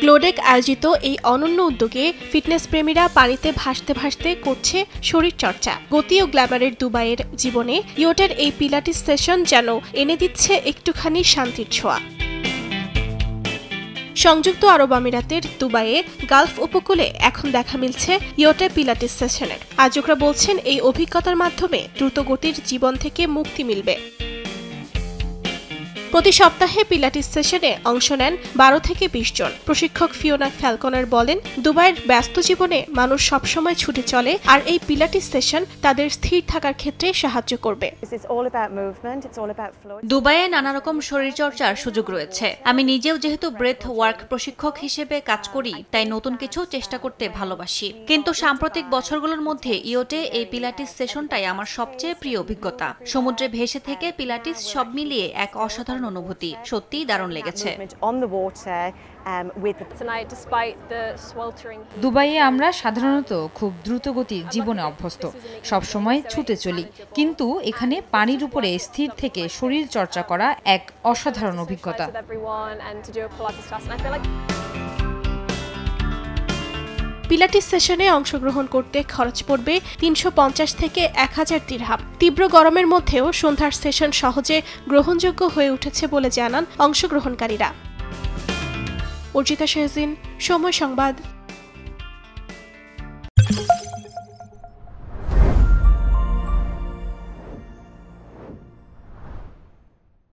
গ্লোডেক আয়োজিত এই অনন্য উদ্যোগে ফিটনেস প্রেমীরা পানিতে ভাসতে ভাসতে করছে শরীর চর্চা। গতি ও গ্ল্যামারের দুবাইয়ের জীবনে ইয়োটের এই পিলাটিস সেশন যেন এনে দিচ্ছে একটুখানি শান্তির ছোঁয়া। সংযুক্ত আরব আমিরাতের দুবাইয়ে গালফ উপকূলে এখন দেখা মিলছে ইয়োটে পিলাটিস সেশনের। আয়োজকরা বলছেন এই অভিজ্ঞতার মাধ্যমে দ্রুতগতির জীবন থেকে মুক্তি মিলবে। প্রতি সপ্তাহে পিলাটিস সেশনে অংশ নেন 12 থেকে 20 জন। প্রশিক্ষক ফিওনা ফ্যালকনার বলেন, দুবাইয়ের ব্যস্ত জীবনে মানুষ সবসময় ছুটে চলে, আর এই পিলাটিস সেশন তাদের স্থির থাকার ক্ষেত্রে সাহায্য করবে। দুবাইয়ে নানা রকম শরীরচর্চার সুযোগ রয়েছে। আমি নিজেও যেহেতু ব্রেথ ওয়ার্ক প্রশিক্ষক হিসেবে কাজ করি, তাই নতুন কিছু চেষ্টা করতে ভালোবাসি। কিন্তু সাম্প্রতিক বছরগুলোর মধ্যে ইয়োটে এই পিলাটিস সেশনটাই আমার সবচেয়ে প্রিয় অভিজ্ঞতা। সমুদ্রে ভেসে থেকে পিলাটিস সব মিলিয়ে এক অসাধারণ অনুভূতি। সত্যিই দারুণ লেগেছে। দুবাইয়ে আমরা সাধারণত খুব দ্রুতগতির জীবনে অভ্যস্ত, সবসময় ছুটে চলি, কিন্তু এখানে পানির উপরে স্থির থেকে শরীর চর্চা করা এক অসাধারণ অভিজ্ঞতা। পিলাটিস সেশনে অংশগ্রহণ করতে খরচ পড়বে 350 থেকে 1000 দিরহাম। তীব্র গরমের মধ্যেও সন্ধ্যার সেশন সহজে গ্রহণযোগ্য হয়ে উঠেছে বলে জানান অংশগ্রহণকারীরা। অর্জিতা শাহজিন, সময় সংবাদ।